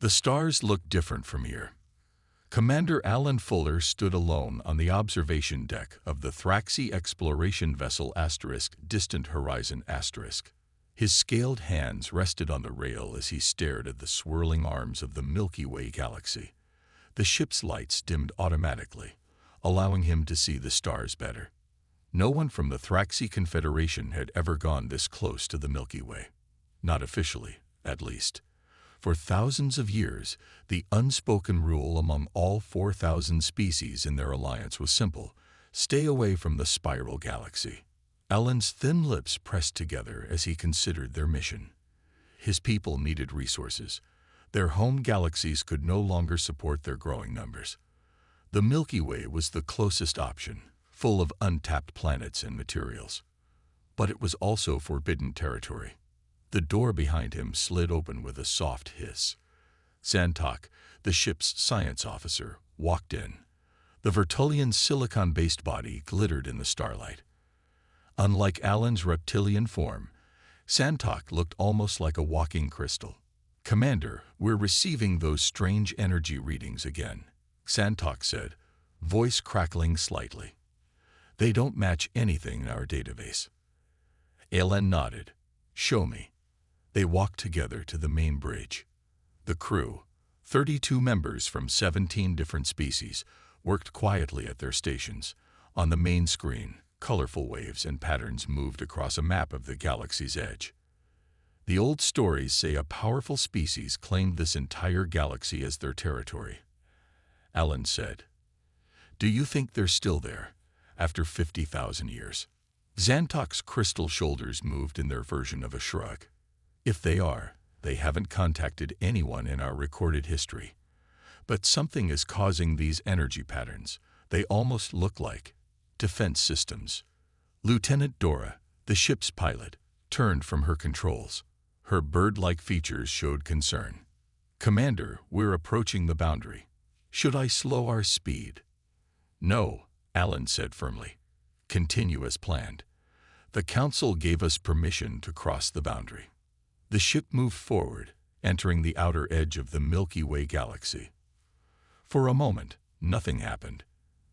The stars looked different from here. Commander Alan Fuller stood alone on the observation deck of the Thraxi exploration vessel Distant Horizon *. His scaled hands rested on the rail as he stared at the swirling arms of the Milky Way galaxy. The ship's lights dimmed automatically, allowing him to see the stars better. No one from the Thraxi Confederation had ever gone this close to the Milky Way. Not officially, at least. For thousands of years, the unspoken rule among all 4,000 species in their alliance was simple: stay away from the spiral galaxy. Alan's thin lips pressed together as he considered their mission. His people needed resources. Their home galaxies could no longer support their growing numbers. The Milky Way was the closest option, full of untapped planets and materials. But it was also forbidden territory. The door behind him slid open with a soft hiss. Zantok, the ship's science officer, walked in. The Vertulian silicon-based body glittered in the starlight. Unlike Alan's reptilian form, Zantok looked almost like a walking crystal. "Commander, we're receiving those strange energy readings again," Zantok said, voice crackling slightly. "They don't match anything in our database." Alan nodded. "Show me." They walked together to the main bridge. The crew, 32 members from 17 different species, worked quietly at their stations. On the main screen, colorful waves and patterns moved across a map of the galaxy's edge. "The old stories say a powerful species claimed this entire galaxy as their territory," Alan said. "Do you think they're still there, after 50,000 years?" Zantok's crystal shoulders moved in their version of a shrug. "If they are, they haven't contacted anyone in our recorded history. But something is causing these energy patterns. They almost look like defense systems." Lieutenant Dora, the ship's pilot, turned from her controls. Her bird-like features showed concern. "Commander, we're approaching the boundary. Should I slow our speed?" "No," Alan said firmly. "Continue as planned. The Council gave us permission to cross the boundary." The ship moved forward, entering the outer edge of the Milky Way galaxy. For a moment, nothing happened.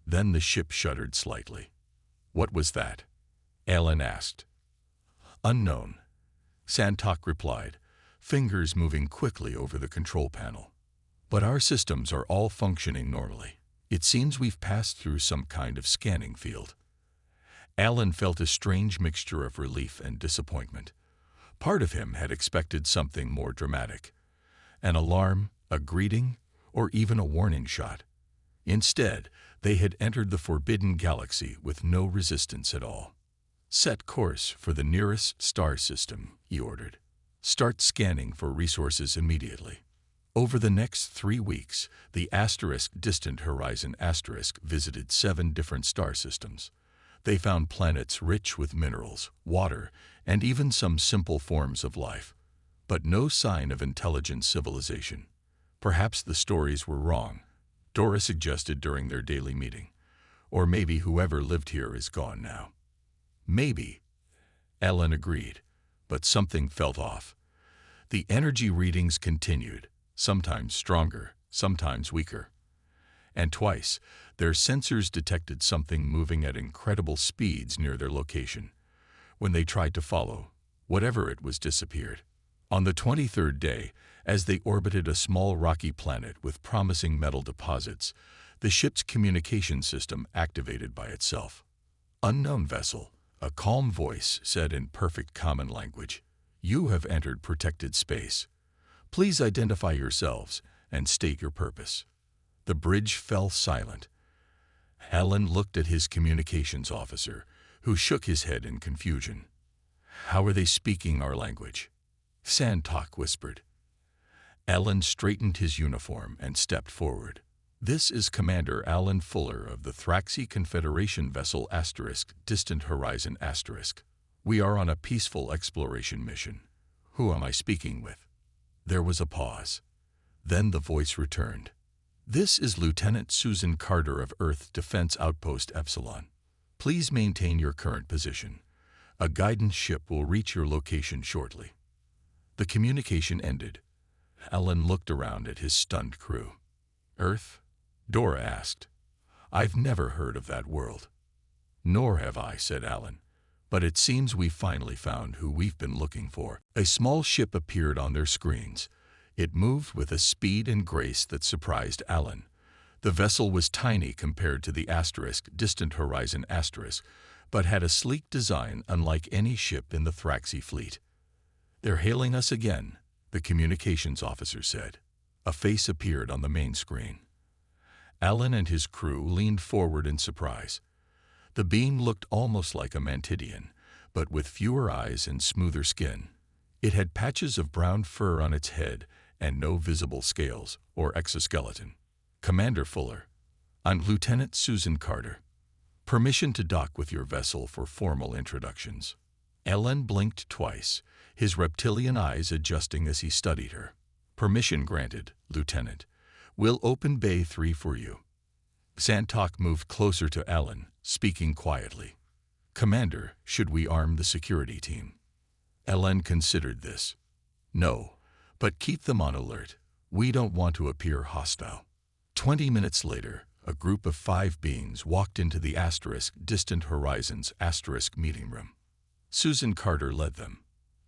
Then the ship shuddered slightly. "What was that?" Alan asked. "Unknown," Zantok replied, fingers moving quickly over the control panel. "But our systems are all functioning normally. It seems we've passed through some kind of scanning field." Alan felt a strange mixture of relief and disappointment. Part of him had expected something more dramatic. An alarm, a greeting, or even a warning shot. Instead, they had entered the forbidden galaxy with no resistance at all. "Set course for the nearest star system," he ordered. "Start scanning for resources immediately." Over the next 3 weeks, the Distant Horizon visited 7 different star systems. They found planets rich with minerals, water, and even some simple forms of life. But no sign of intelligent civilization. Perhaps the stories were wrong, Dora suggested during their daily meeting. Or maybe whoever lived here is gone now. "Maybe," Ellen agreed, but something felt off. The energy readings continued, sometimes stronger, sometimes weaker. And twice, their sensors detected something moving at incredible speeds near their location. When they tried to follow, whatever it was disappeared. On the 23rd day, as they orbited a small rocky planet with promising metal deposits, the ship's communication system activated by itself. "Unknown vessel," a calm voice said in perfect common language. "You have entered protected space. Please identify yourselves and state your purpose." The bridge fell silent. Alan looked at his communications officer, who shook his head in confusion. "How are they speaking our language?" Zantok whispered. Alan straightened his uniform and stepped forward. "This is Commander Alan Fuller of the Thraxi Confederation vessel Distant Horizon *. We are on a peaceful exploration mission. Who am I speaking with?" There was a pause. Then the voice returned. "This is Lieutenant Susan Carter of Earth Defense Outpost Epsilon. Please maintain your current position. A guidance ship will reach your location shortly." The communication ended. Alan looked around at his stunned crew. Earth? Dora asked. I've never heard of that world. Nor have I, said Alan. But it seems we finally found who we've been looking for. A small ship appeared on their screens. It moved with a speed and grace that surprised Alan. The vessel was tiny compared to the distant horizon but had a sleek design unlike any ship in the Thraxi fleet. They're hailing us again, the communications officer said. A face appeared on the main screen. Alan and his crew leaned forward in surprise. The being looked almost like a mantidian, but with fewer eyes and smoother skin. It had patches of brown fur on its head and no visible scales or exoskeleton. Commander Fuller, I'm Lieutenant Susan Carter. Permission to dock with your vessel for formal introductions. Alan blinked twice, his reptilian eyes adjusting as he studied her. Permission granted, Lieutenant. We'll open Bay 3 for you. Santok moved closer to Alan, speaking quietly. Commander, should we arm the security team? Alan considered this. No, but keep them on alert. We don't want to appear hostile. 20 minutes later, a group of 5 beings walked into the distant horizons meeting room. Susan Carter led them.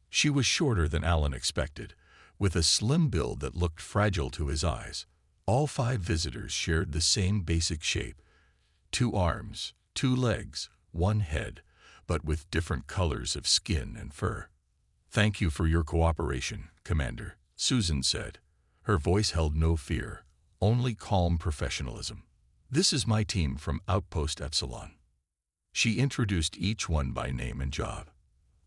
She was shorter than Alan expected, with a slim build that looked fragile to his eyes. All 5 visitors shared the same basic shape. 2 arms, 2 legs, 1 head, but with different colors of skin and fur. Thank you for your cooperation, Commander, Susan said. Her voice held no fear, only calm professionalism. This is my team from Outpost Epsilon. She introduced each one by name and job.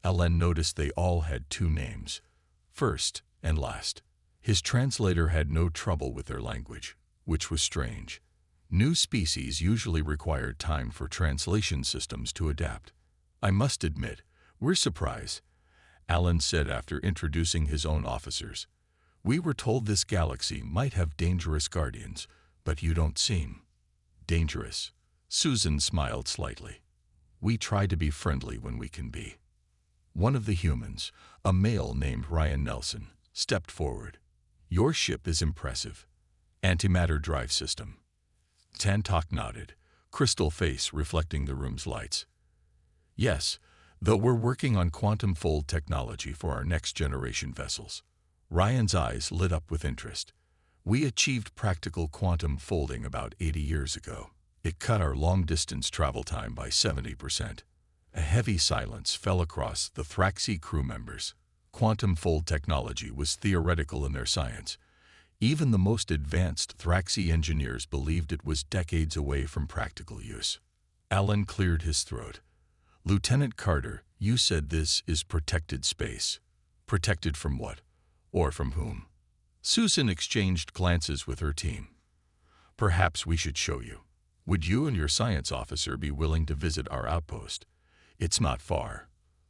Alan noticed they all had 2 names, first and last. His translator had no trouble with their language, which was strange. New species usually required time for translation systems to adapt. I must admit, we're surprised, Alan said after introducing his own officers. We were told this galaxy might have dangerous guardians, but you don't seem dangerous. Susan smiled slightly. We try to be friendly when we can be. One of the humans, a male named Ryan Nelson, stepped forward. Your ship is impressive. Antimatter drive system. Santok nodded, crystal face reflecting the room's lights. Yes, though we're working on quantum fold technology for our next generation vessels. Ryan's eyes lit up with interest. We achieved practical quantum folding about 80 years ago. It cut our long-distance travel time by 70%. A heavy silence fell across the Thraxi crew members. Quantum fold technology was theoretical in their science. Even the most advanced Thraxi engineers believed it was decades away from practical use. Alan cleared his throat. Lieutenant Carter, you said this is protected space. Protected from what? Or from whom? Susan exchanged glances with her team. Perhaps we should show you. Would you and your science officer be willing to visit our outpost? It's not far.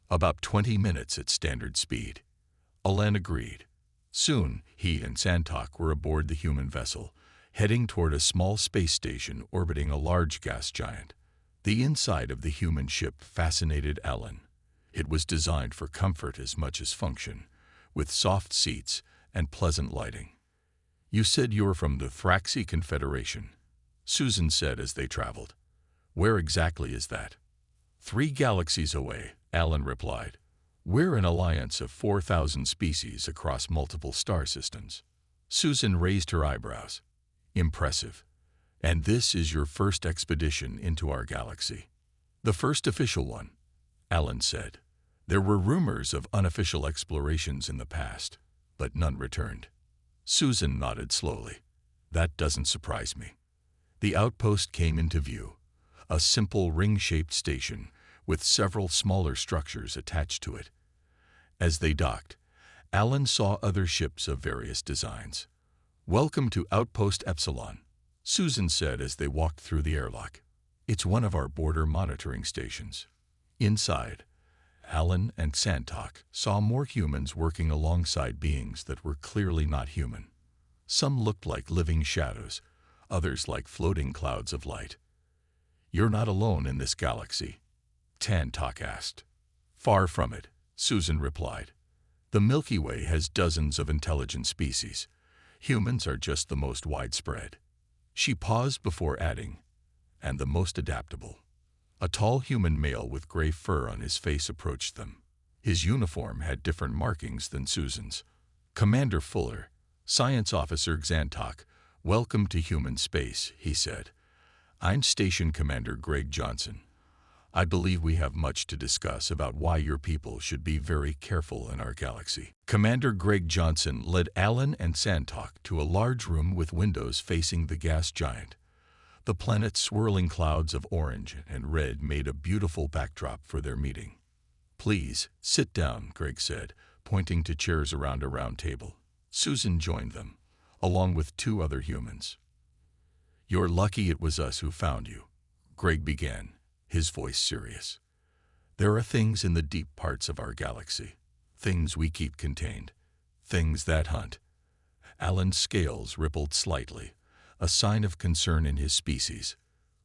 About 20 minutes at standard speed. Alan agreed. Soon, he and Santok were aboard the human vessel, heading toward a small space station orbiting a large gas giant. The inside of the human ship fascinated Alan. It was designed for comfort as much as function, with soft seats and pleasant lighting. You said you were from the Thraxi Confederation, Susan said as they traveled. Where exactly is that? 3 galaxies away, Alan replied. We're an alliance of 4,000 species across multiple star systems. Susan raised her eyebrows. Impressive. And this is your first expedition into our galaxy. The first official one, Alan said. There were rumors of unofficial explorations in the past, but none returned. Susan nodded slowly. That doesn't surprise me. The outpost came into view, a simple ring-shaped station with several smaller structures attached to it. As they docked, Alan saw other ships of various designs. Welcome to Outpost Epsilon, Susan said as they walked through the airlock. It's one of our border monitoring stations. Inside, Alan and Santok saw more humans working alongside beings that were clearly not human. Some looked like living shadows, others like floating clouds of light. You're not alone in this galaxy, Santok asked. Far from it, Susan replied. The Milky Way has dozens of intelligent species, Humans are just the most widespread. She paused before adding, and the most adaptable. A tall human male with gray fur on his face approached them. His uniform had different markings than Susan's. Commander Fuller, Science Officer Xantok, welcome to human space, he said. I'm Station Commander Greg Johnson. I believe we have much to discuss about why your people should be very careful in our galaxy. Commander Greg Johnson led Alan and Santok to a large room with windows facing the gas giant. The planet's swirling clouds of orange and red made a beautiful backdrop for their meeting. Please, sit down, Greg said, pointing to chairs around a round table. Susan joined them, along with 2 other humans. You're lucky it was us who found you, Greg began, his voice serious. There are things in the deep parts of our galaxy, things we keep contained, things that hunt. Alan's scales rippled slightly, a sign of concern in his species.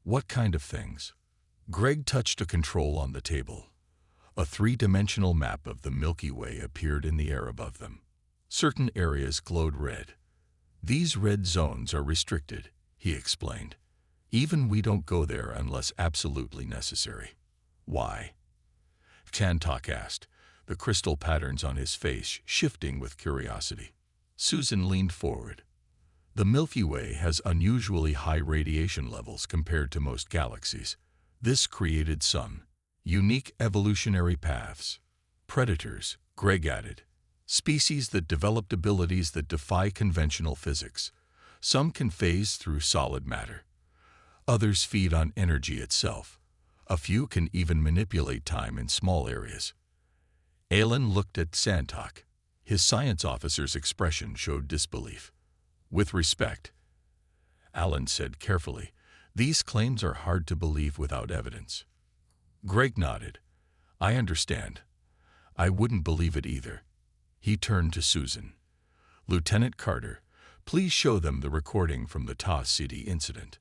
What kind of things? Greg touched a control on the table. A 3-dimensional map of the Milky Way appeared in the air above them. Certain areas glowed red. These red zones are restricted, he explained. Even we don't go there unless absolutely necessary. Why? Chantok asked, the crystal patterns on his face shifting with curiosity. Susan leaned forward. The Milky Way has unusually high radiation levels compared to most galaxies. This created some unique evolutionary paths. Predators, Greg added. Species that developed abilities that defy conventional physics. Some can phase through solid matter. Others feed on energy itself. A few can even manipulate time in small areas. Alan looked at Santok. His science officer's expression showed disbelief. With respect, Alan said carefully, these claims are hard to believe without evidence. Greg nodded. I understand. I wouldn't believe it either. He turned to Susan. Lieutenant Carter, please show them the recording from the Ta City incident.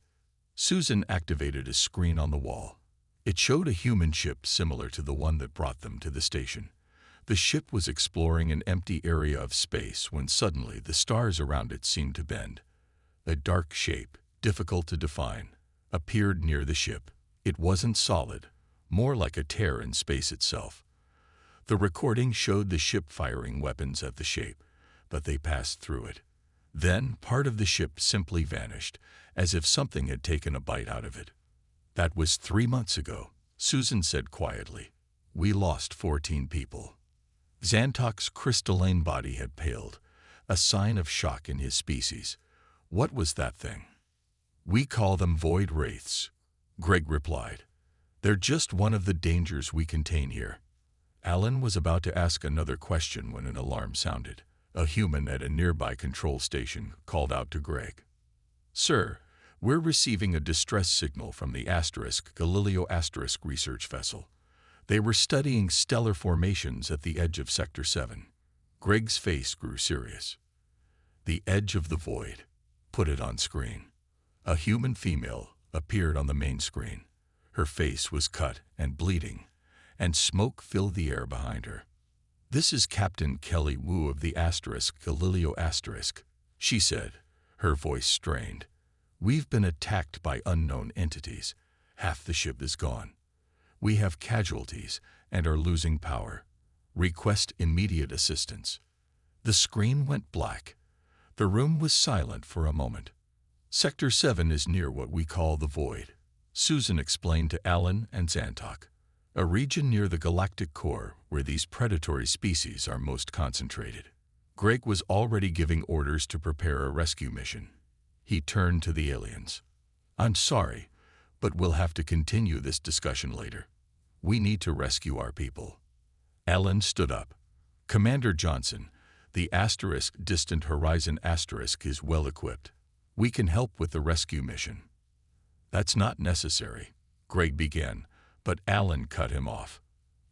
Susan activated a screen on the wall. It showed a human ship similar to the one that brought them to the station. The ship was exploring an empty area of space when suddenly the stars around it seemed to bend. A dark shape, difficult to define, appeared near the ship. It wasn't solid, more like a tear in space itself. The recording showed the ship firing weapons at the shape, but they passed through it. Then part of the ship simply vanished, as if something had taken a bite out of it. That was 3 months ago, Susan said quietly. We lost 14 people. Xantok's crystalline body had paled, a sign of shock in his species. What was that thing? We call them void wraiths, Greg replied. They're just one of the dangers we contain here. Alan was about to ask another question when an alarm sounded. A human at a nearby control station called out to Greg. Sir, we're receiving a distress signal from the Galileo research vessel. They were studying stellar formations at the edge of Sector 7. Greg's face grew serious. The edge of the void. Put it on screen. A human female appeared on the main screen. Her face was cut and bleeding, and smoke filled the air behind her. This is Captain Kelly Wu of the Galileo she said, her voice strained. We've been attacked by unknown entities. Half the ship is gone. We have casualties and are losing power. Request immediate assistance. The screen went black. The room was silent for a moment. Sector 7 is near what we call the void, Susan explained to Alan and Xantok. A region near the galactic core where these predatory species are most concentrated. Greg was already giving orders to prepare a rescue mission. He turned to the aliens. I'm sorry, but we'll have to continue this discussion later. We need to rescue our people. Alan stood up. Commander Johnson, the Distant Horizon is well equipped. We can help with the rescue mission. That's not necessary, Greg began, but Alan cut him off.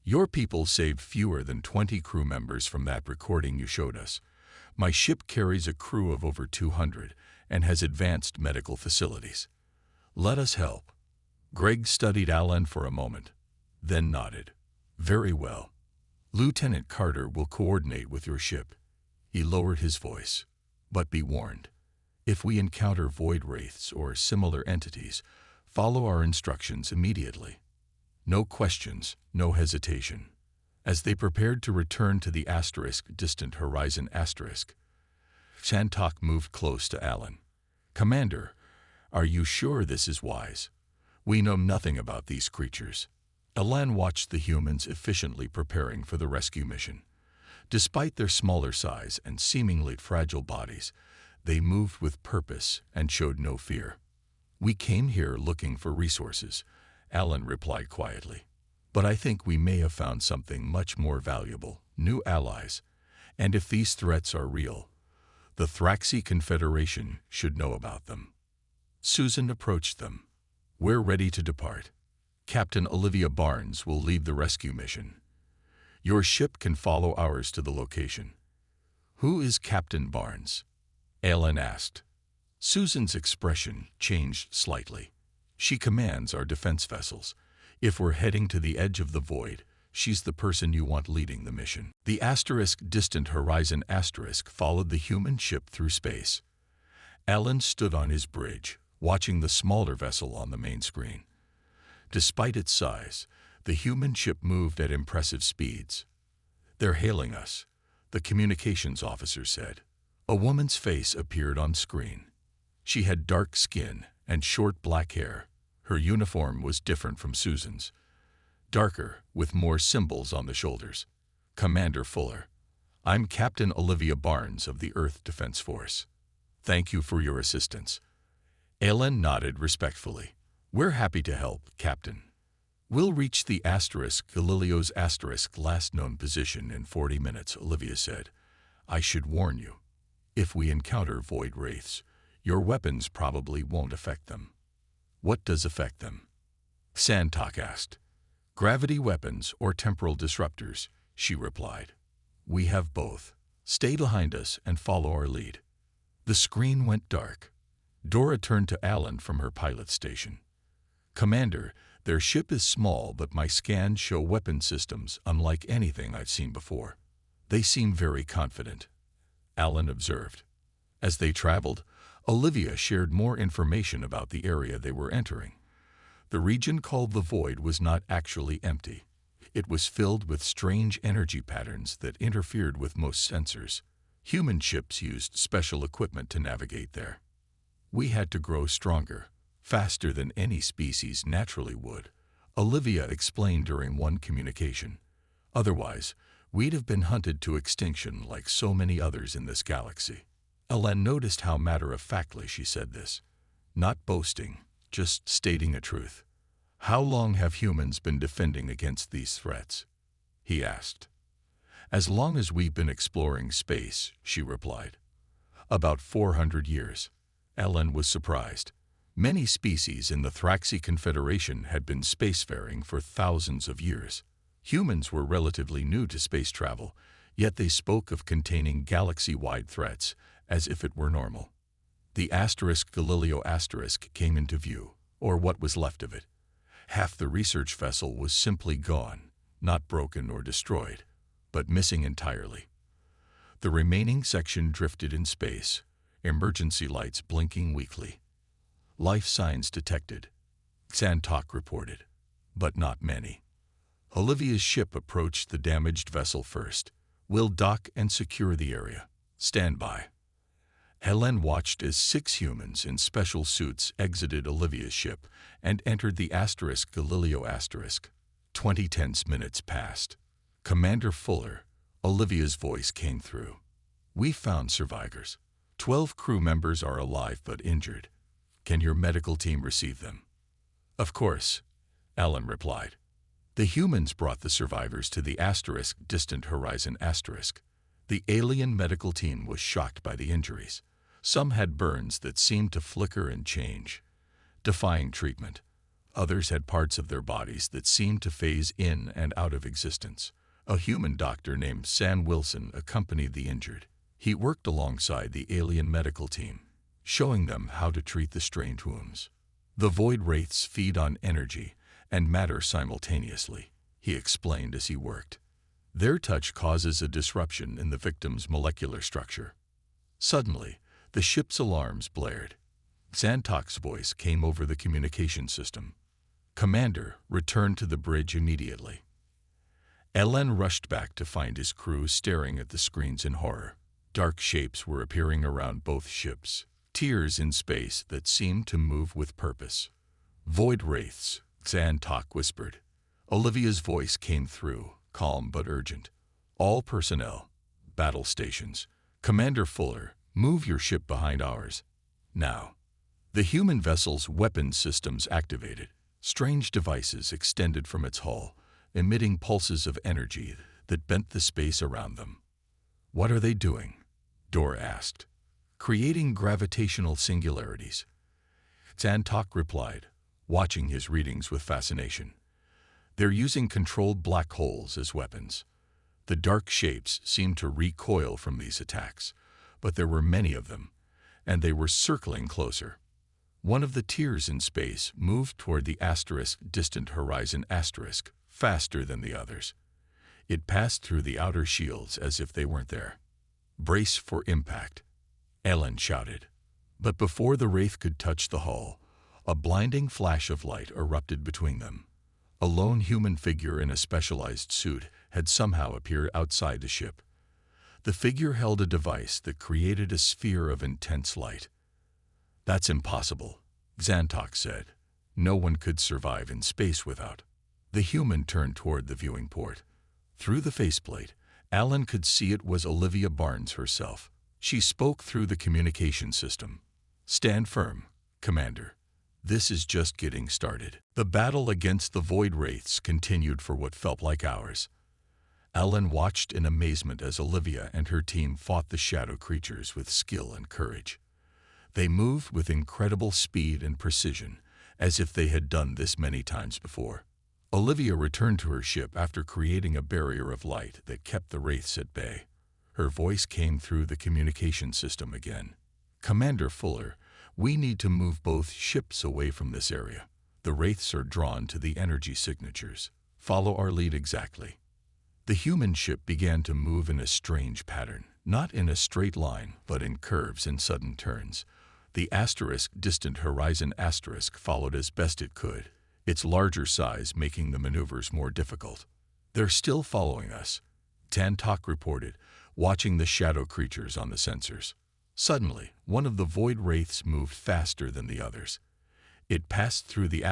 Your people saved fewer than 20 crew members from that recording you showed us. My ship carries a crew of over 200 and has advanced medical facilities. Let us help. Greg studied Alan for a moment, then nodded. Very well. Lieutenant Carter will coordinate with your ship. He lowered his voice. But be warned, if we encounter void wraiths or similar entities, follow our instructions immediately. No questions, no hesitation. As they prepared to return to the distant horizon Shantok moved close to Alan. Commander, are you sure this is wise? We know nothing about these creatures. Alan watched the humans efficiently preparing for the rescue mission. Despite their smaller size and seemingly fragile bodies, they moved with purpose and showed no fear. We came here looking for resources, Alan replied quietly. But I think we may have found something much more valuable, new allies. And if these threats are real, the Thraxi Confederation should know about them. Susan approached them. We're ready to depart. Captain Olivia Barnes will lead the rescue mission. Your ship can follow ours to the location. Who is Captain Barnes? Alan asked. Susan's expression changed slightly. She commands our defense vessels. If we're heading to the edge of the void, she's the person you want leading the mission. The distant horizon followed the human ship through space. Alan stood on his bridge, watching the smaller vessel on the main screen. Despite its size, the human ship moved at impressive speeds. They're hailing us, the communications officer said. A woman's face appeared on screen. She had dark skin and short black hair. Her uniform was different from Susan's. Darker, with more symbols on the shoulders. Commander Fuller. I'm Captain Olivia Barnes of the Earth Defense Force. Thank you for your assistance. Alan nodded respectfully. We're happy to help, Captain. We'll reach the Galileo's last known position in 40 minutes, Olivia said. I should warn you. If we encounter void wraiths, your weapons probably won't affect them. What does affect them? Shantok asked. Gravity weapons or temporal disruptors, she replied. We have both. Stay behind us and follow our lead. The screen went dark. Dora turned to Alan from her pilot station. Commander, their ship is small, but my scans show weapon systems unlike anything I've seen before. They seem very confident, Alan observed. As they traveled, Olivia shared more information about the area they were entering. The region called the Void was not actually empty. It was filled with strange energy patterns that interfered with most sensors. Human ships used special equipment to navigate there. We had to grow stronger, faster than any species naturally would, Olivia explained during one communication. Otherwise, we'd have been hunted to extinction like so many others in this galaxy. Alan noticed how matter-of-factly she said this. Not boasting, just stating a truth. How long have humans been defending against these threats? He asked. As long as we've been exploring space, she replied. About 400 years. Alan was surprised. Many species in the Thraxi Confederation had been spacefaring for thousands of years. Humans were relatively new to space travel, yet they spoke of containing galaxy-wide threats as if it were normal. The Galileo came into view, or what was left of it. Half the research vessel was simply gone, not broken or destroyed, but missing entirely. The remaining section drifted in space, emergency lights blinking weakly. Life signs detected, Shantok reported, but not many. Olivia's ship approached the damaged vessel first. We'll dock and secure the area. Stand by. Helen watched as 6 humans in special suits exited Olivia's ship and entered the Galileo 20 tense minutes passed. Commander Fuller, Olivia's voice came through. We found survivors. 12 crew members are alive but injured. Can your medical team receive them? Of course, Alan replied. The humans brought the survivors to the distant horizon . The alien medical team was shocked by the injuries. Some had burns that seemed to flicker and change, defying treatment. Others had parts of their bodies that seemed to phase in and out of existence. A human doctor named Sam Wilson accompanied the injured. He worked alongside the alien medical team, showing them how to treat the strange wounds. The void wraiths feed on energy and matter simultaneously, he explained as he worked. Their touch causes a disruption in the victim's molecular structure. Suddenly, the ship's alarms blared. Xantok's voice came over the communication system. "Commander, return to the bridge immediately." Elen rushed back to find his crew staring at the screens in horror. Dark shapes were appearing around both ships, tears in space that seemed to move with purpose. "Void wraiths," Xantok whispered. Olivia's voice came through, calm but urgent. "All personnel, battle stations. Commander Fuller, move your ship behind ours. Now." The human vessel's weapon systems activated. Strange devices extended from its hull, emitting pulses of energy that bent the space around them. "What are they doing?" Dor asked. "Creating gravitational singularities." Xantok replied, watching his readings with fascination. "They're using controlled black holes as weapons." The dark shapes seemed to recoil from these attacks, but there were many of them, and they were circling closer. One of the tiers in space moved toward the distant horizon faster than the others. It passed through the outer shields as if they weren't there. "Brace for impact," Elen shouted. But before the wraith could touch the hull, a blinding flash of light erupted between them. A lone human figure in a specialized suit had somehow appeared outside the ship. The figure held a device that created a sphere of intense light. "That's impossible," Xantok said. "No one could survive in space without." The human turned toward the viewing port. Through the faceplate, Alan could see it was Olivia Barnes herself. She spoke through the communication system. "Stand firm, Commander. This is just getting started." The battle against the Void Wraiths continued for what felt like hours. Alan watched in amazement as Olivia and her team fought the shadow creatures with skill and courage. They moved with incredible speed and precision, as if they had done this many times before. Olivia returned to her ship after creating a barrier of light that kept the wraiths at bay. Her voice came through the communication system again. "Commander Fuller, we need to move both ships away from this area. The wraiths are drawn to the energy signatures. Follow our lead exactly." The human ship began to move in a strange pattern, not in a straight line, but in curves and sudden turns. The distant horizon followed as best it could, its larger size making the maneuvers more difficult. "They're still following us," Xantok reported, watching the shadow creatures on the sensors. Suddenly, one of the void wraiths moved faster than the others. It passed through the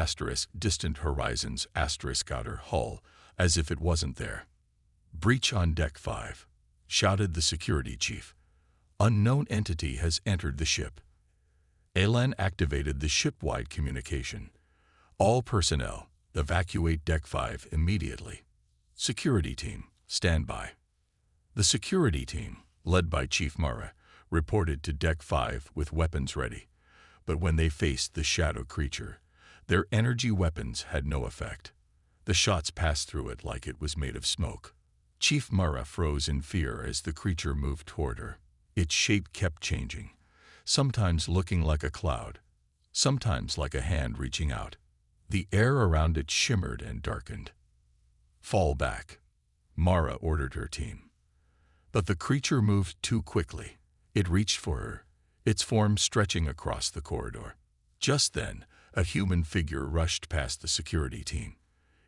distant horizon's outer hull, as if it wasn't there. "Breach on Deck 5, shouted the security chief. "Unknown entity has entered the ship." Alan activated the ship-wide communication. "All personnel, evacuate Deck 5 immediately. Security team, stand by." The security team, led by Chief Mara, reported to Deck 5 with weapons ready. But when they faced the shadow creature, their energy weapons had no effect. The shots passed through it like it was made of smoke. Chief Mara froze in fear as the creature moved toward her. Its shape kept changing, sometimes looking like a cloud, sometimes like a hand reaching out. The air around it shimmered and darkened. "Fall back," Mara ordered her team. But the creature moved too quickly. It reached for her, its form stretching across the corridor. Just then, a human figure rushed past the security team.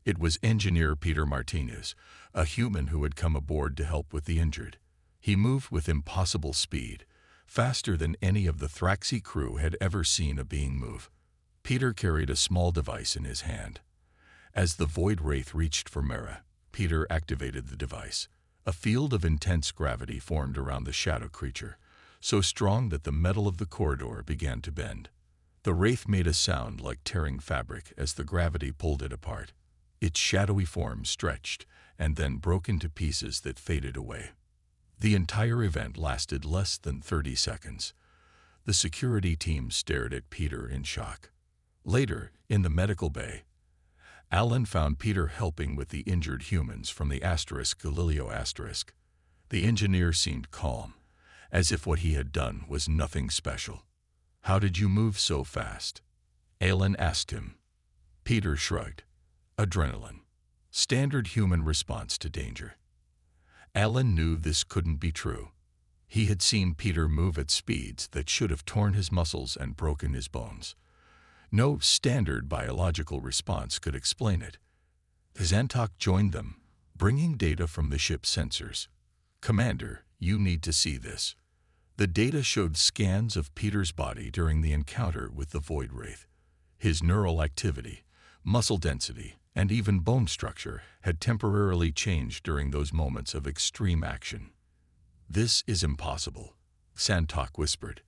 It was Engineer Peter Martinez, a human who had come aboard to help with the injured. He moved with impossible speed, faster than any of the Thraxi crew had ever seen a being move. Peter carried a small device in his hand. As the Void Wraith reached for Mara, Peter activated the device. A field of intense gravity formed around the shadow creature, so strong that the metal of the corridor began to bend. The wraith made a sound like tearing fabric as the gravity pulled it apart. Its shadowy form stretched and then broke into pieces that faded away. The entire event lasted less than 30 seconds. The security team stared at Peter in shock. Later, in the medical bay, Alan found Peter helping with the injured humans from the Galileo asterisk. The engineer seemed calm, as if what he had done was nothing special. "How did you move so fast?" Alan asked him. Peter shrugged. "Adrenaline. Standard human response to danger." Alan knew this couldn't be true. He had seen Peter move at speeds that should have torn his muscles and broken his bones. No standard biological response could explain it. Zantok joined them, bringing data from the ship's sensors. "Commander, you need to see this." The data showed scans of Peter's body during the encounter with the Void Wraith. His neural activity, muscle density, and even bone structure had temporarily changed during those moments of extreme action. "This is impossible," Zantok whispered.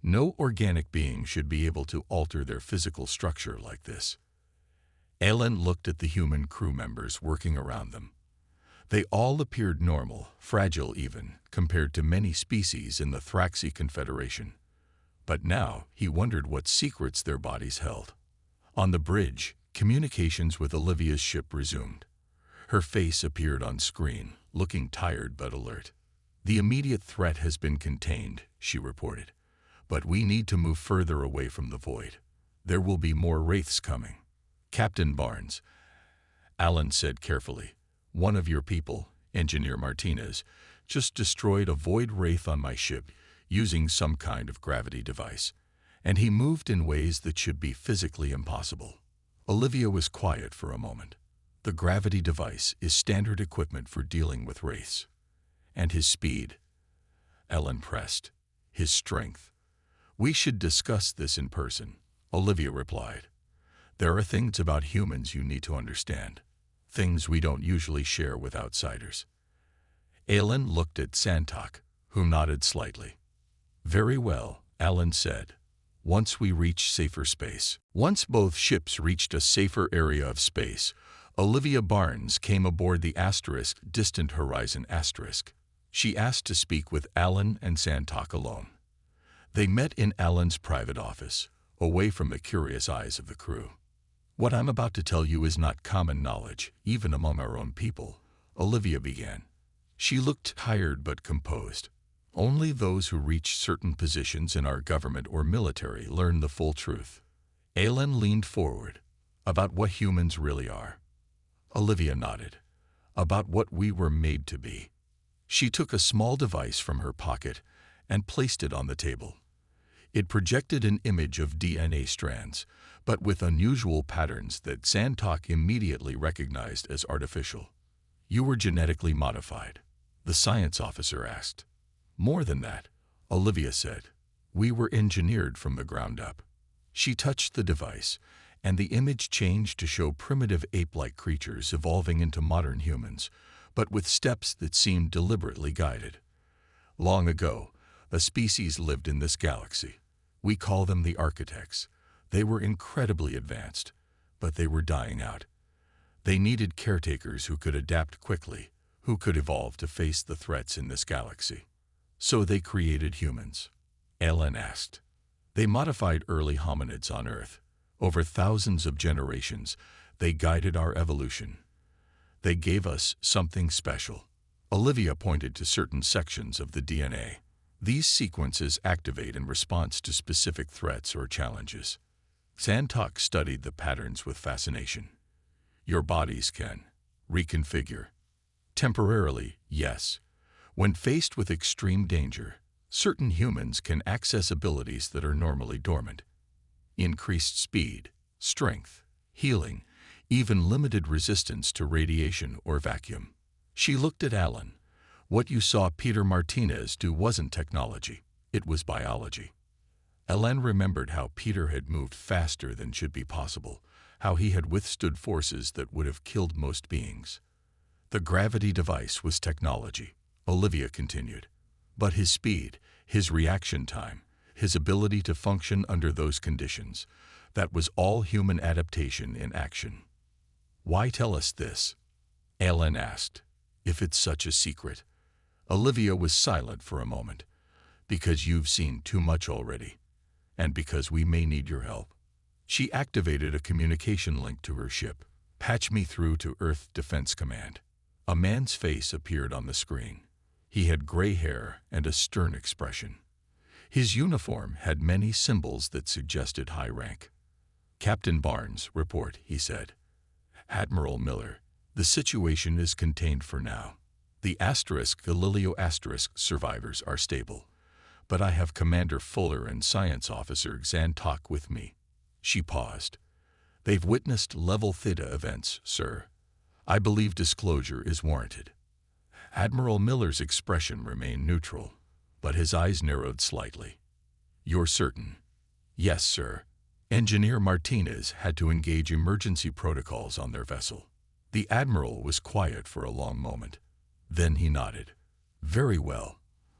"No organic being should be able to alter their physical structure like this." Alan looked at the human crew members working around them. They all appeared normal, fragile even, compared to many species in the Thraxi Confederation. But now he wondered what secrets their bodies held. On the bridge, communications with Olivia's ship resumed. Her face appeared on screen, looking tired but alert. "The immediate threat has been contained," she reported. "But we need to move further away from the void. There will be more wraiths coming." "Captain Barnes," Alan said carefully, "one of your people, Engineer Martinez, just destroyed a void wraith on my ship using some kind of gravity device, and he moved in ways that should be physically impossible." Olivia was quiet for a moment. "The gravity device is standard equipment for dealing with wraiths." "And his speed," Alan pressed. "His strength." "We should discuss this in person," Olivia replied. "There are things about humans you need to understand, things we don't usually share with outsiders." Alan looked at Zantok, who nodded slightly. "Very well," Alan said. "Once we reach safer space." Once both ships reached a safer area of space, Olivia Barnes came aboard the Distant Horizon *. She asked to speak with Alan and Zantok alone. They met in Alan's private office, away from the curious eyes of the crew. "What I'm about to tell you is not common knowledge, even among our own people," Olivia began. She looked tired but composed. "Only those who reach certain positions in our government or military learn the full truth." Alan leaned forward. "About what humans really are." Olivia nodded. "About what we were made to be." She took a small device from her pocket and placed it on the table. It projected an image of DNA strands, but with unusual patterns that Zantok immediately recognized as artificial. "You were genetically modified?" the science officer asked. "More than that," Olivia said. "We were engineered from the ground up." She touched the device, and the image changed to show primitive ape-like creatures evolving into modern humans, but with steps that seemed deliberately guided. "Long ago, a species lived in this galaxy. We call them the Architects. They were incredibly advanced, but they were dying out. They needed caretakers who could adapt quickly, who could evolve to face the threats in this galaxy. So they created humans." Alan asked. "They modified early hominids on Earth. Over thousands of generations, they guided our evolution. They gave us something special." Olivia pointed to certain sections of the DNA. "These sequences activate in response to specific threats or challenges." Zantok studied the patterns with fascination. "Your bodies can reconfigure." "Temporarily, yes. When faced with extreme danger, certain humans can access abilities that are normally dormant. Increased speed, strength, healing, even limited resistance to radiation or vacuum." She looked at Alan. "What you saw Peter Martinez do wasn't technology, it was biology." Alan remembered how Peter had moved faster than should be possible, how he had withstood forces that would have killed most beings. "The gravity device was technology," Olivia continued. "But his speed, his reaction time, his ability to function under those conditions, that was all human adaptation in action." "Why tell us this?" Alan asked. "If it's such a secret." Olivia was silent for a moment. "Because you've seen too much already, and because we may need your help." She activated a communication link to her ship. "Patch me through to Earth Defense Command." A man's face appeared on the screen. He had gray hair and a stern expression. His uniform had many symbols that suggested high rank. "Captain Barnes, report," he said. "Admiral Miller, the situation is contained for now. The Galileo survivors are stable, but I have Commander Fuller and Science Officer Xantok with me. She paused. They've witnessed level theta events, sir. I believe disclosure is warranted. Admiral Miller's expression remained neutral, but his eyes narrowed slightly. You're certain? Yes, sir. Engineer Martinez had to engage emergency protocols on their vessel. The Admiral was quiet for a long moment. Then he nodded. Very well.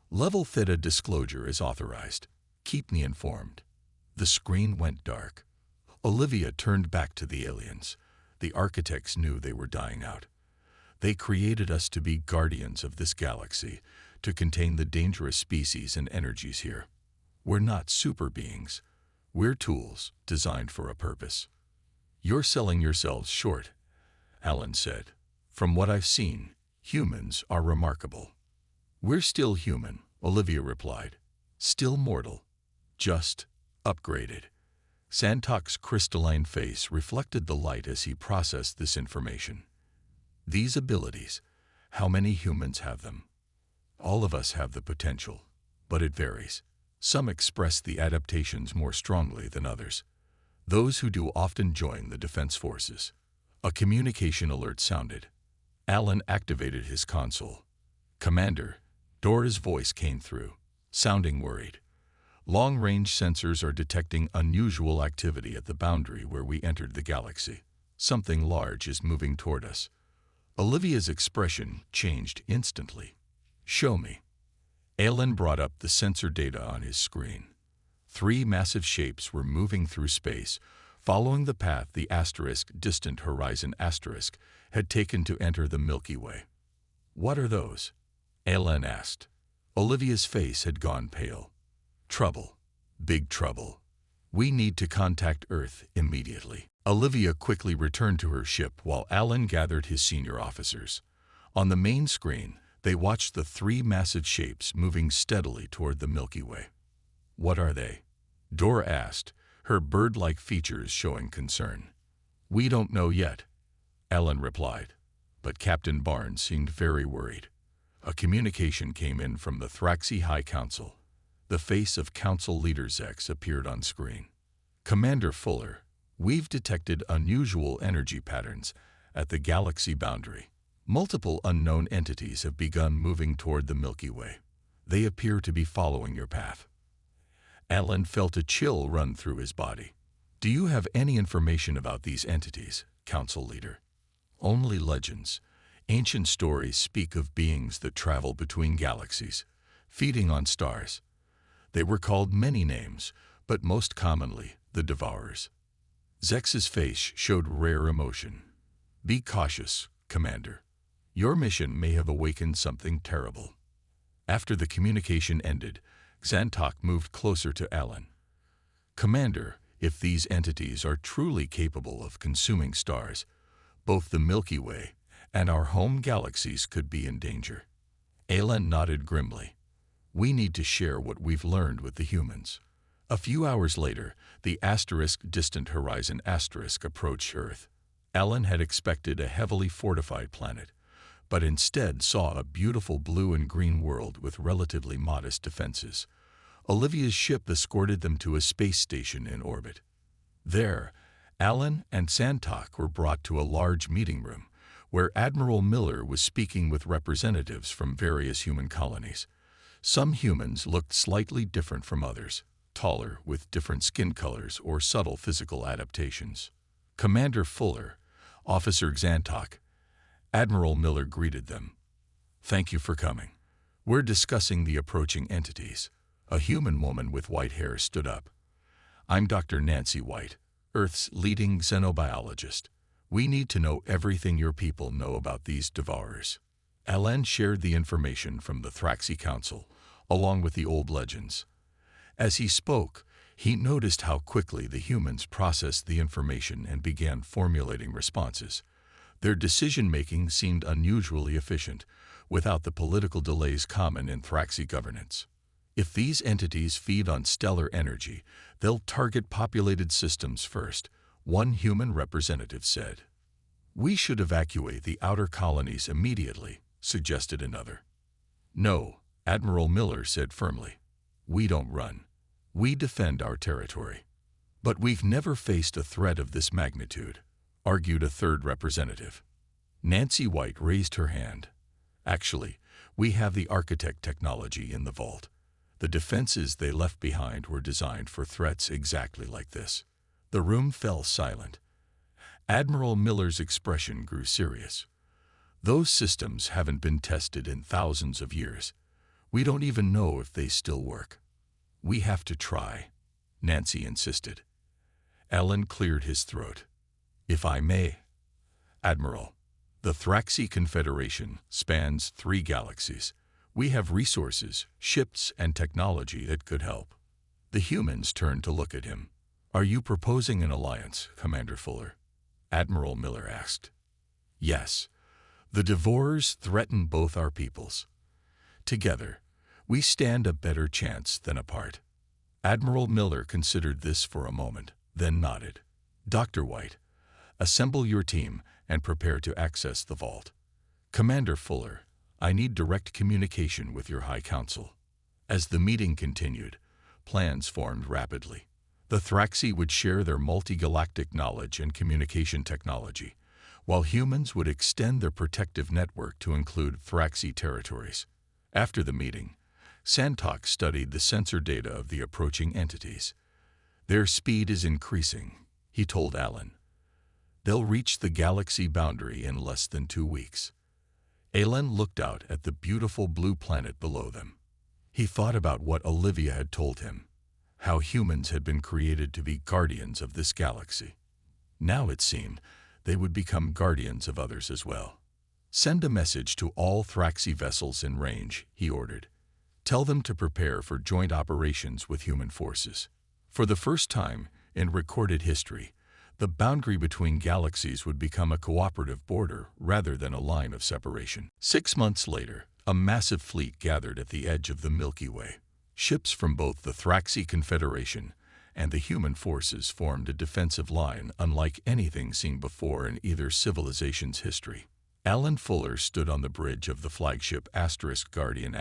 Level theta disclosure is authorized. Keep me informed. The screen went dark. Olivia turned back to the aliens. The architects knew they were dying out. They created us to be guardians of this galaxy, to contain the dangerous species and energies here. We're not super beings. We're tools designed for a purpose. You're selling yourselves short, Alan said. From what I've seen, humans are remarkable. We're still human, Olivia replied. Still mortal. Just upgraded. Santok's crystalline face reflected the light as he processed this information. These abilities, how many humans have them? All of us have the potential, but it varies. Some express the adaptations more strongly than others. Those who do often join the defense forces. A communication alert sounded. Alan activated his console. Commander, Dora's voice came through, sounding worried. Long-range sensors are detecting unusual activity at the boundary where we entered the galaxy. Something large is moving toward us. Olivia's expression changed instantly. Show me. Alan brought up the sensor data on his screen. 3 massive shapes were moving through space, following the path the distant horizon had taken to enter the Milky Way. What are those? Alan asked. Olivia's face had gone pale. Trouble. Big trouble. We need to contact Earth immediately. Olivia quickly returned to her ship while Alan gathered his senior officers. On the main screen, they watched the 3 massive shapes moving steadily toward the Milky Way. What are they? Dora asked, her bird-like features showing concern. We don't know yet, Alan replied, but Captain Barnes seemed very worried. A communication came in from the Thraxi High Council. The face of Council Leader Zex appeared on screen. Commander Fuller, we've detected unusual energy patterns at the galaxy boundary. Multiple unknown entities have begun moving toward the Milky Way. They appear to be following your path. Alan felt a chill run through his body. Do you have any information about these entities, Council Leader? Only legends. Ancient stories speak of beings that travel between galaxies, feeding on stars. They were called many names, but most commonly, the Devourers. Zex's face showed rare emotion. Be cautious, Commander. Your mission may have awakened something terrible. After the communication ended, Xantok moved closer to Alan. Commander, if these entities are truly capable of consuming stars, both the Milky Way and our home galaxies could be in danger. Alan nodded grimly. We need to share what we've learned with the humans. A few hours later, the distant horizon approached Earth. Alan had expected a heavily fortified planet, but instead saw a beautiful blue and green world with relatively modest defenses. Olivia's ship escorted them to a space station in orbit. There, Alan and Santok were brought to a large meeting room, where Admiral Miller was speaking with representatives from various human colonies. Some humans looked slightly different from others, taller, with different skin colors or subtle physical adaptations. Commander Fuller, Officer Xantok, Admiral Miller greeted them. Thank you for coming. We're discussing the approaching entities. A human woman with white hair stood up. I'm Dr. Nancy White, Earth's leading xenobiologist. We need to know everything your people know about these Devourers. Alan shared the information from the Thraxi Council, along with the old legends. As he spoke, he noticed how quickly the humans processed the information and began formulating responses. Their decision-making seemed unusually efficient, without the political delays common in Thraxi governance. If these entities feed on stellar energy, they'll target populated systems first, one human representative said. We should evacuate the outer colonies immediately, suggested another. No, Admiral Miller said firmly. We don't run. We defend our territory. But we've never faced a threat of this magnitude, argued a third representative. Nancy White raised her hand. Actually, we have the architect technology in the vault. The defenses they left behind were designed for threats exactly like this. The room fell silent. Admiral Miller's expression grew serious. Those systems haven't been tested in thousands of years. We don't even know if they still work. We have to try, Nancy insisted. Alan cleared his throat. If I may, Admiral, the Thraxi Confederation spans 3 galaxies. We have resources, ships, and technology that could help. The humans turned to look at him. Are you proposing an alliance, Commander Fuller? Admiral Miller asked. Yes. The Devourers threaten both our peoples. Together, we stand a better chance than apart. Admiral Miller considered this for a moment, then nodded. Dr. White, assemble your team and prepare to access the vault. Commander Fuller, I need direct communication with your High Council. As the meeting continued, plans formed rapidly. The Thraxi would share their multi-galactic knowledge and communication technology, while humans would extend their protective network to include Thraxi territories. After the meeting, Santok studied the sensor data of the approaching entities. Their speed is increasing, he told Alan. They'll reach the galaxy boundary in less than 2 weeks. Alan looked out at the beautiful blue planet below them. He thought about what Olivia had told him, how humans had been created to be guardians of this galaxy. Now it seemed they would become guardians of others as well. Send a message to all Thraxi vessels in range, he ordered. Tell them to prepare for joint operations with human forces. For the first time in recorded history, the boundary between galaxies would become a cooperative border rather than a line of separation. 6 months later, a massive fleet gathered at the edge of the Milky Way. Ships from both the Thraxi Confederation and the human forces formed a defensive line unlike anything seen before in either civilization's history. Alan Fuller stood on the bridge of the flagship Guardian,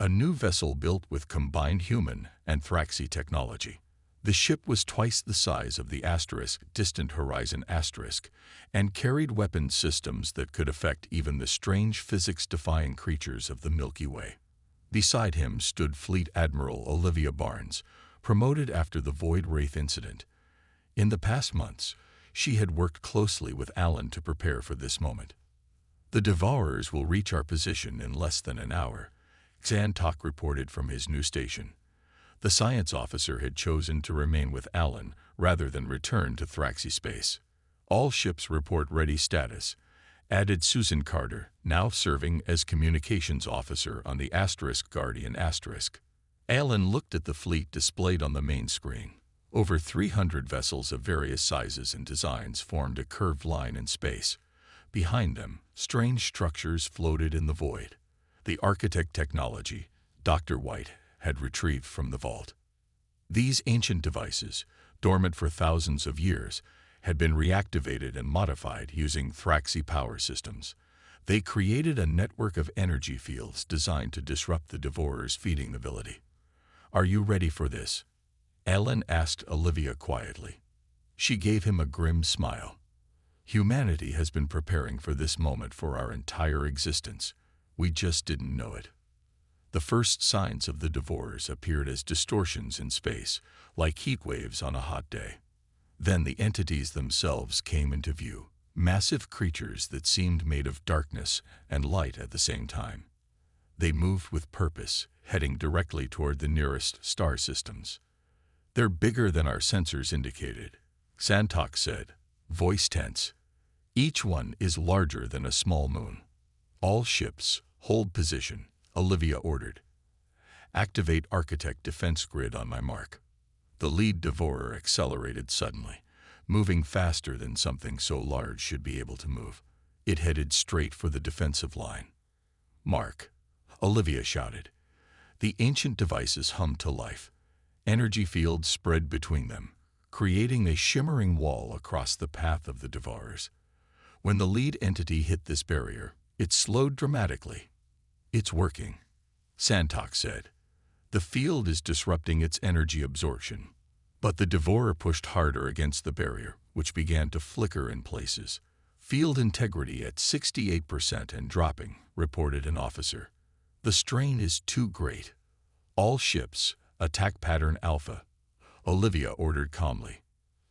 a new vessel built with combined human and Thraxi technology. The ship was twice the size of the Distant Horizon and carried weapons systems that could affect even the strange physics-defying creatures of the Milky Way. Beside him stood Fleet Admiral Olivia Barnes, promoted after the Void Wraith incident. In the past months, she had worked closely with Alan to prepare for this moment. The Devourers will reach our position in less than an hour, Xantok reported from his new station. The science officer had chosen to remain with Alan rather than return to Thraxi space. All ships report ready status, added Susan Carter, now serving as communications officer on the Guardian. Alan looked at the fleet displayed on the main screen. Over 300 vessels of various sizes and designs formed a curved line in space. Behind them, strange structures floated in the void. The architect technology, Dr. White, had retrieved from the vault. These ancient devices, dormant for thousands of years, had been reactivated and modified using Thraxi power systems. They created a network of energy fields designed to disrupt the Devourers' feeding ability. Are you ready for this? Alan asked Olivia quietly. She gave him a grim smile. Humanity has been preparing for this moment for our entire existence. We just didn't know it. The first signs of the Devourers appeared as distortions in space, like heat waves on a hot day. Then the entities themselves came into view, massive creatures that seemed made of darkness and light at the same time. They moved with purpose, heading directly toward the nearest star systems. They're bigger than our sensors indicated, Santok said, voice tense. Each one is larger than a small moon. All ships, hold position, Olivia ordered. Activate Architect Defense Grid on my mark. The lead Devourer accelerated suddenly, moving faster than something so large should be able to move. It headed straight for the defensive line. Mark, Olivia shouted. The ancient devices hummed to life. Energy fields spread between them, creating a shimmering wall across the path of the Devourers. When the lead entity hit this barrier, It slowed dramatically. "It's working," Santok said. "The field is disrupting its energy absorption." But the Devourer pushed harder against the barrier, which began to flicker in places. "Field integrity at 68% and dropping," reported an officer. "The strain is too great. All ships, attack pattern Alpha," Olivia ordered calmly.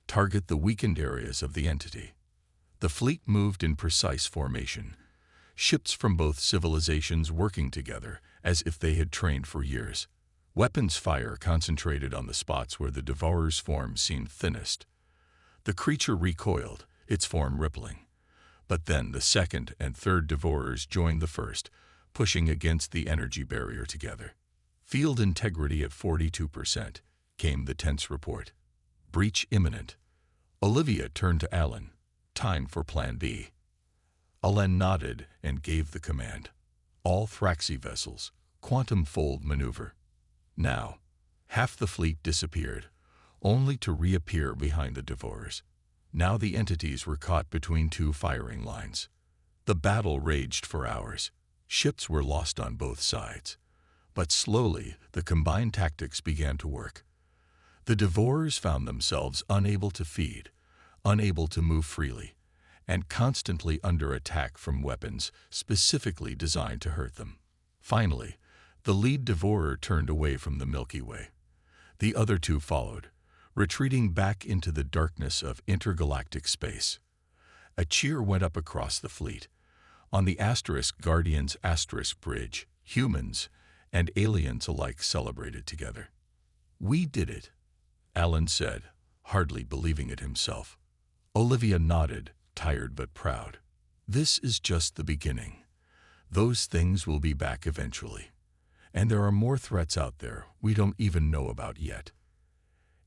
"Target the weakened areas of the entity." The fleet moved in precise formation, ships from both civilizations working together as if they had trained for years. Weapons fire concentrated on the spots where the Devourer's form seemed thinnest. The creature recoiled, its form rippling. But then the second and third Devourers joined the first, pushing against the energy barrier together. "Field integrity at 42%, came the tense report. "Breach imminent." Olivia turned to Alan. "Time for Plan B." Alan nodded and gave the command. "All Thraxi vessels, quantum fold maneuver." Now, half the fleet disappeared, only to reappear behind the Devourers. Now the entities were caught between two firing lines. The battle raged for hours. Ships were lost on both sides. But slowly, the combined tactics began to work. The Devourers found themselves unable to feed, unable to move freely, and constantly under attack from weapons specifically designed to hurt them. Finally, the lead Devourer turned away from the Milky Way. The other two followed, retreating back into the darkness of intergalactic space. A cheer went up across the fleet. On the Guardians Bridge, humans and aliens alike celebrated together. "We did it," Alan said, hardly believing it himself. Olivia nodded, tired but proud. "This is just the beginning. Those things will be back eventually. And there are more threats out there we don't even know about yet."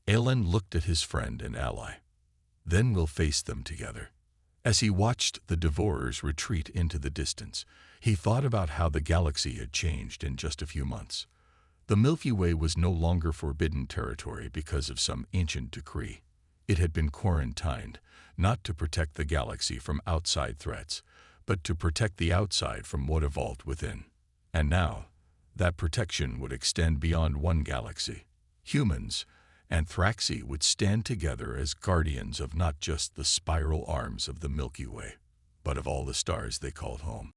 Alan looked at his friend and ally. "Then we'll face them together." As he watched the Devourers retreat into the distance, he thought about how the galaxy had changed in just a few months. The Milky Way was no longer forbidden territory because of some ancient decree. It had been quarantined, not to protect the galaxy from outside threats, but to protect the outside from what evolved within. And now, that protection would extend beyond one galaxy. Humans and Thraxi would stand together as guardians of not just the spiral arms of the Milky Way, but of all the stars they called home.